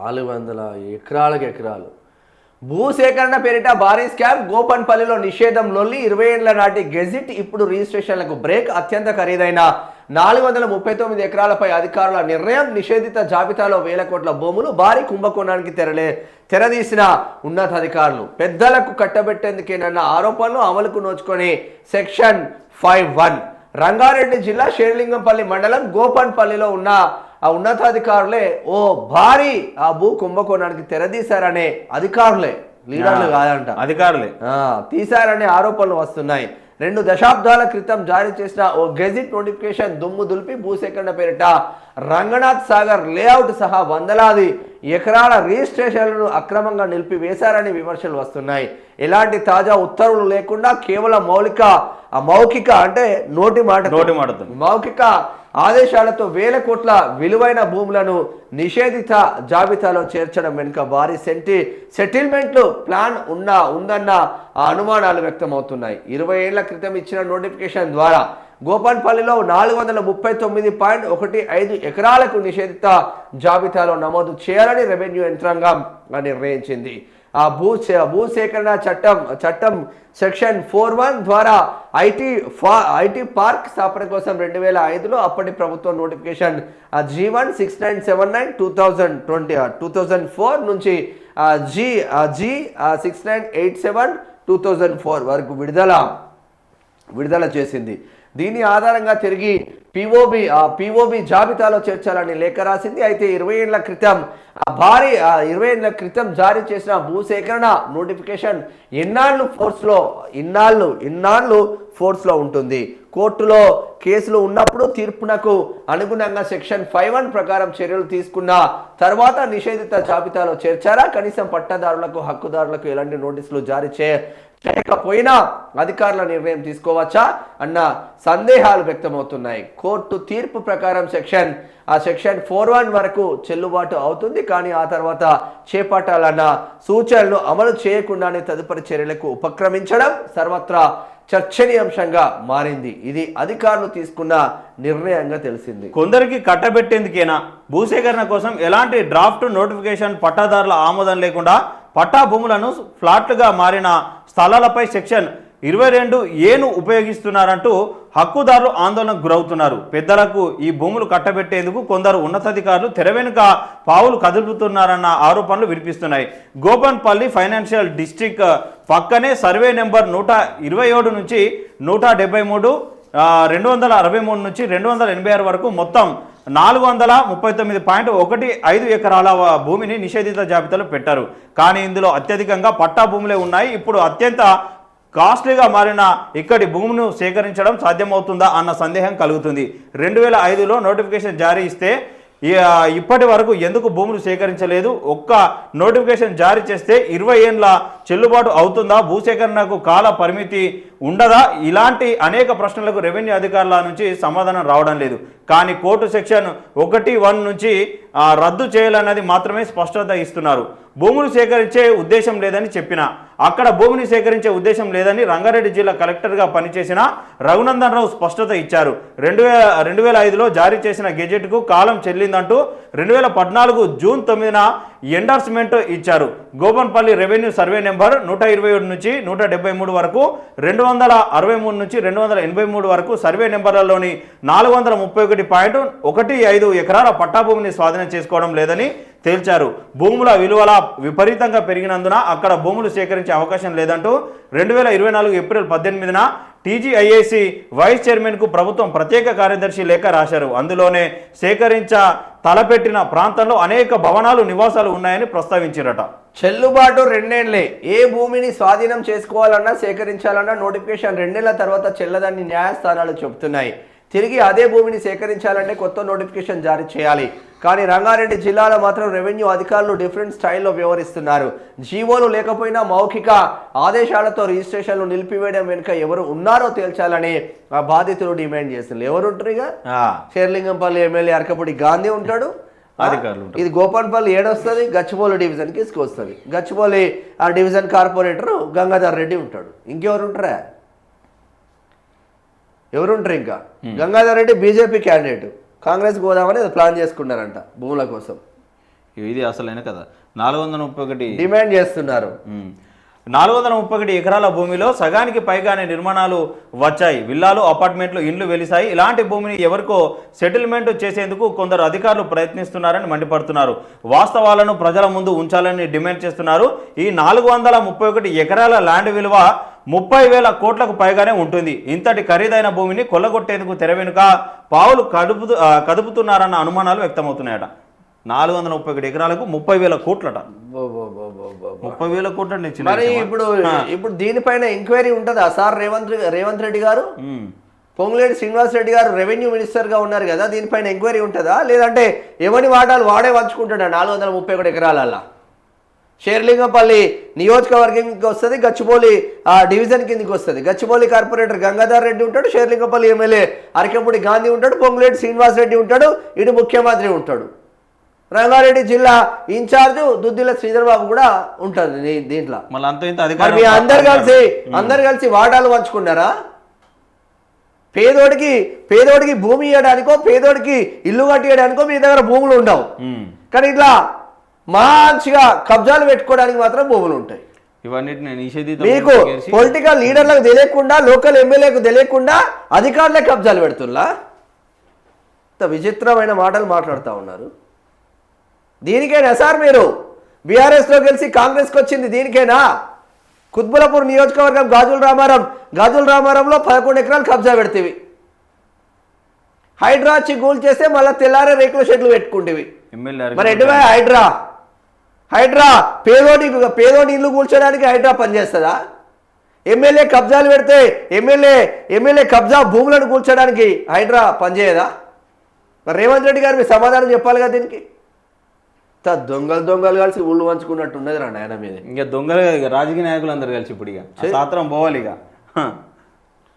400 ఎకరాలకు ఎకరాలు భూసేకరణ పేరిట భారీ స్కామ్ గోపన్పల్లిలో నిషేధం లొల్లి 20 ఏళ్ల నాటి గెజిట్ ఇప్పుడు రిజిస్ట్రేషన్లకు బ్రేక్ అత్యంత ఖరీదైన 439 ఎకరాలపై అధికారుల నిర్ణయం నిషేధిత జాబితాలో వేల కోట్ల భూములు భారీ కుంభకోణానికి తెరదీసిన ఉన్నతాధికారులు పెద్దలకు కట్టబెట్టేందుకేనన్న ఆరోపణలు అమలుకు నోచుకొని సెక్షన్ 51 రంగారెడ్డి జిల్లా షేర్లింగంపల్లి మండలం గోపన్పల్లిలో ఉన్న ఆ ఉన్నతాధికారులే ఓ భారీ ఆ భూ కుంభకోణానికి తెరదీశారనే అధికారులే లీడర్లు కాదంట అధికారులే తీశారనే ఆరోపణలు వస్తున్నాయి 2 దశాబ్దాల క్రితం జారీ చేసిన ఓ గెజిట్ నోటిఫికేషన్ దుమ్ము దులిపి భూసేకరణ పేరిట రంగనాథ్ సాగర్ లేఅవుట్ సహా వందలాది ఎకరాల రిజిస్ట్రేషన్లను అక్రమంగా నిలిపివేశారని విమర్శలు వస్తున్నాయి ఎలాంటి తాజా ఉత్తర్వులు లేకుండా కేవలం మౌఖిక అంటే నోటి మాట మౌఖిక ఆదేశాలతో వేల కోట్ల విలువైన భూములను నిషేధిత జాబితాలో చేర్చడం వెనుక భారీ సెటిల్మెంట్లు ప్లాన్ ఉందన్న అనుమానాలు వ్యక్తమవుతున్నాయి 20 ఏళ్ల క్రితం ఇచ్చిన నోటిఫికేషన్ ద్వారా గోపన్పల్లిలో 439.15 ఎకరాలకు నిషేధిత జాబితాలో నమోదు చేయాలని రెవెన్యూ యంత్రాంగం నిర్ణయించింది ఆ భూసేకరణ చట్టం సెక్షన్ 41 ద్వారా ఐటీ పార్క్ స్థాపన కోసం 2005లో అప్పటి ప్రభుత్వం నోటిఫికేషన్ G1 6979 2004 నుంచి G 6987 2004 వరకు విడుదల చేసింది దీని ఆధారంగా తిరిగి పిఓబి జాబితాలో చేర్చాలని లేఖ రాసింది అయితే 20 ఏళ్ల క్రితం జారీ చేసిన భూసేకరణ నోటిఫికేషన్ ఇన్నాళ్ళు ఫోర్స్లో ఉంటుంది కోర్టులో కేసులు ఉన్నప్పుడు తీర్పునకు అనుగుణంగా సెక్షన్ 51 ప్రకారం చర్యలు తీసుకున్న తర్వాత నిషేధిత జాబితాలో చేర్చారా కనీసం పట్టాదారులకు హక్కుదారులకు ఎలాంటి నోటీసులు జారీ చేయకపోయినా అధికారుల నిర్ణయం తీసుకోవచ్చా అన్న సందేహాలు వ్యక్తమవుతున్నాయి కోర్టు తీర్పు ప్రకారం సెక్షన్ 41 వరకు చెల్లుబాటు అవుతుంది కానీ ఆ తర్వాత చేపట్టాలన్న సూచనలు అమలు చేయకుండానే తదుపరి చర్యలకు ఉపక్రమించడం సర్వత్రా చర్చనీయాంశంగా మారింది ఇది అధికారులు తీసుకున్న నిర్ణయంగా తెలిసింది కొందరికి కట్టబెట్టేందుకేనా భూసేకరణ కోసం ఎలాంటి డ్రాఫ్ట్ నోటిఫికేషన్ పట్టాదారుల ఆమోదం లేకుండా పట్టా భూములను ఫ్లాట్లుగా మారిన స్థలాలపై సెక్షన్ 22A ఉపయోగిస్తున్నారంటూ హక్కుదారులు ఆందోళనకు గురవుతున్నారు పెద్దలకు ఈ భూములు కట్టబెట్టేందుకు కొందరు ఉన్నతాధికారులు తెర వెనుక పావులు కదులుతున్నారన్న ఆరోపణలు వినిపిస్తున్నాయి గోపన్పల్లి ఫైనాన్షియల్ డిస్ట్రిక్ట్ పక్కనే సర్వే నెంబర్ 127 నుంచి 173 263 నుంచి 286 వరకు మొత్తం 439.15 ఎకరాల భూమిని నిషేధిత జాబితాలో పెట్టారు కానీ ఇందులో అత్యధికంగా పట్టా భూములే ఉన్నాయి ఇప్పుడు అత్యంత కాస్ట్లీగా మారిన ఇక్కడి భూమును సేకరించడం సాధ్యమవుతుందా అన్న సందేహం కలుగుతుంది 2005లో నోటిఫికేషన్ జారీ ఇస్తే ఇప్పటి వరకు ఎందుకు భూములు సేకరించలేదు ఒక్క నోటిఫికేషన్ జారీ చేస్తే 20 ఏళ్ల చెల్లుబాటు అవుతుందా భూసేకరణకు కాల పరిమితి ఉండదా ఇలాంటి అనేక ప్రశ్నలకు రెవెన్యూ అధికారుల నుంచి సమాధానం రావడం లేదు కానీ కోర్టు సెక్షన్ 1(1) నుంచి రద్దు చేయాలన్నది మాత్రమే స్పష్టత ఇస్తున్నారు భూములు సేకరించే ఉద్దేశం లేదని చెప్పిన అక్కడ భూమిని సేకరించే ఉద్దేశం లేదని రంగారెడ్డి జిల్లా కలెక్టర్గా పనిచేసిన రఘునందన్ రావు స్పష్టత ఇచ్చారు 2005లో జారీ చేసిన గెజెట్కు కాలం చెల్లిందంటూ 2014 జూన్ 9న ఎండార్స్మెంట్ ఇచ్చారు గోపన్పల్లి రెవెన్యూ సర్వే నెంబర్ 127 నుంచి 173 వరకు 263 నుంచి 283 వరకు సర్వే నెంబర్లలోని 431.15 ఎకరాల పట్టాభూమిని స్వాధీనం చేసుకోవడం లేదని తేల్చారు భూముల విలువల విపరీతంగా పెరిగినందున అక్కడ భూములు సేకరించే అవకాశం లేదంటూ 2024 ఏప్రిల్ 18న టీజీఐఏసీ వైస్ చైర్మన్కు ప్రభుత్వం ప్రత్యేక కార్యదర్శి లేఖ రాశారు అందులోనే తలపెట్టిన ప్రాంతంలో అనేక భవనాలు నివాసాలు ఉన్నాయని ప్రస్తావించారట చెల్లుబాటు 2 ఏళ్లే ఏ భూమిని స్వాధీనం చేసుకోవాలన్నా సేకరించాలన్నా నోటిఫికేషన్ 2 ఏళ్ల తర్వాత చెల్లదని న్యాయస్థానాలు చెబుతున్నాయి తిరిగి అదే భూమిని సేకరించాలంటే కొత్త నోటిఫికేషన్ జారీ చేయాలి కానీ రంగారెడ్డి జిల్లాలో మాత్రం రెవెన్యూ అధికారులు డిఫరెంట్ స్టైల్లో వ్యవహరిస్తున్నారు జీవోలు లేకపోయినా మౌఖిక ఆదేశాలతో రిజిస్ట్రేషన్లు నిలిపివేయడం వెనుక ఎవరు ఉన్నారో తేల్చాలని ఆ బాధితులు డిమాండ్ చేస్తున్నారు ఎవరుంటారు ఇక షేర్లింగంపల్లి ఎమ్మెల్యే అరకపూడి గాంధీ ఉంటాడు ఇది గోపన్పల్లి ఏడొస్తుంది గచ్చిబౌలి డివిజన్కి వస్తుంది గచ్చిబౌలి ఆ డివిజన్ కార్పొరేటర్ గంగాధర్ రెడ్డి ఉంటాడు ఇంకెవరు ఉంటారా ఎవరుంటారు ఇంకా గంగాధర్ రెడ్డి బీజేపీ క్యాండిడేట్ కాంగ్రెస్ గోదామని ప్లాన్ చేసుకున్నారంట భూముల కోసం ఇది అసలైన కదా 431 డిమాండ్ చేస్తున్నారు. 431 ఎకరాల భూమిలో సగానికి పైగానే నిర్మాణాలు వచ్చాయి. విల్లాలు, అపార్ట్మెంట్లు, ఇండ్లు వెలిశాయి. ఇలాంటి భూమిని ఎవరికో సెటిల్మెంట్ చేసేందుకు కొందరు అధికారులు ప్రయత్నిస్తున్నారని మండిపడుతున్నారు. వాస్తవాలను ప్రజల ముందు ఉంచాలని డిమాండ్ చేస్తున్నారు. ఈ 431 ఎకరాల ల్యాండ్ విలువ 30,000 కోట్లకు పైగానే ఉంటుంది. ఇంతటి ఖరీదైన భూమిని కొల్లగొట్టేందుకు తెర వెనుక పావులు కదుపుతున్నారన్న అనుమానాలు వ్యక్తమవుతున్నాయట. 431 ఎకరాలకు 30,000 కోట్లట. 30,000 కోట్లు అంటే మరి ఇప్పుడు దీనిపైన ఎంక్వైరీ ఉంటుందా సార్? రేవంత్ రెడ్డి గారు, పొంగులేటి శ్రీనివాస్ రెడ్డి గారు రెవెన్యూ మినిస్టర్ గా ఉన్నారు కదా, దీనిపైన ఎంక్వైరీ ఉంటుందా? లేదంటే ఎవరి వాటాలు వాడే పంచుకుంటాడా 431 ఎకరాలల్లా? షేర్లింగంపల్లి నియోజకవర్గం కిందకి వస్తుంది, గచ్చిబౌలి డివిజన్ కిందకి వస్తుంది. గచ్చిబౌలి కార్పొరేటర్ గంగాధర్ రెడ్డి ఉంటాడు, షేర్లింగంపల్లి ఎమ్మెల్యే అరకెంపుడి గాంధీ ఉంటాడు, పొంగులేటి శ్రీనివాస్ రెడ్డి ఉంటాడు, ఇటు ముఖ్యమంత్రి ఉంటాడు. రంగారెడ్డి జిల్లా ఇన్ఛార్జ్ దుద్దిల శ్రీధర్ బాబు కూడా ఉంటుంది దీంట్లో. మళ్ళీ అందరు కలిసి వాటాలు పంచుకున్నారా? పేదోడికి భూమి ఇవ్వడానికో, పేదోడికి ఇల్లు కట్టియడానికో మీ దగ్గర భూములు ఉండవు, కానీ ఇట్లా మంచిగా కబ్జాలు పెట్టుకోవడానికి మాత్రం భూములు ఉంటాయి. మీకు పొలిటికల్ లీడర్లకు తెలియకుండా, లోకల్ ఎమ్మెల్యేకు తెలియకుండా అధికారులే కబ్జాలు పెడుతున్నా. విచిత్రమైన మాటలు మాట్లాడుతూ ఉన్నారు. దీనికేనా సార్ మీరు బీఆర్ఎస్లో గెలిచి కాంగ్రెస్కి వచ్చింది? దీనికేనా? కుత్బులాపూర్ నియోజకవర్గం గాజుల రామారంలో 11 ఎకరాలు కబ్జా పెడతీవి. హైడ్రా వచ్చి గూల్ చేస్తే మళ్ళీ తెల్లారే రేకుల షెడ్లు పెట్టుకుంటేవి. మరి ఎటువే హైడ్రా పేదోడి ఇల్లు కూల్చడానికి హైడ్రా పనిచేస్తుందా? ఎమ్మెల్యే కబ్జాలు పెడితే ఎమ్మెల్యే కబ్జా భూములను కూల్చడానికి హైడ్రా పనిచేయదా? మరి రేవంత్ రెడ్డి గారు మీ సమాధానం చెప్పాలి కదా దీనికి. దొంగలు కలిసి ఊళ్ళు పంచుకున్నట్టు ఉన్నది రా నాయన మీద. ఇంకా దొంగలు రాజకీయ నాయకులు అందరు కలిసి ఇప్పుడు ఇక సాత్రం పోవాలి ఇక.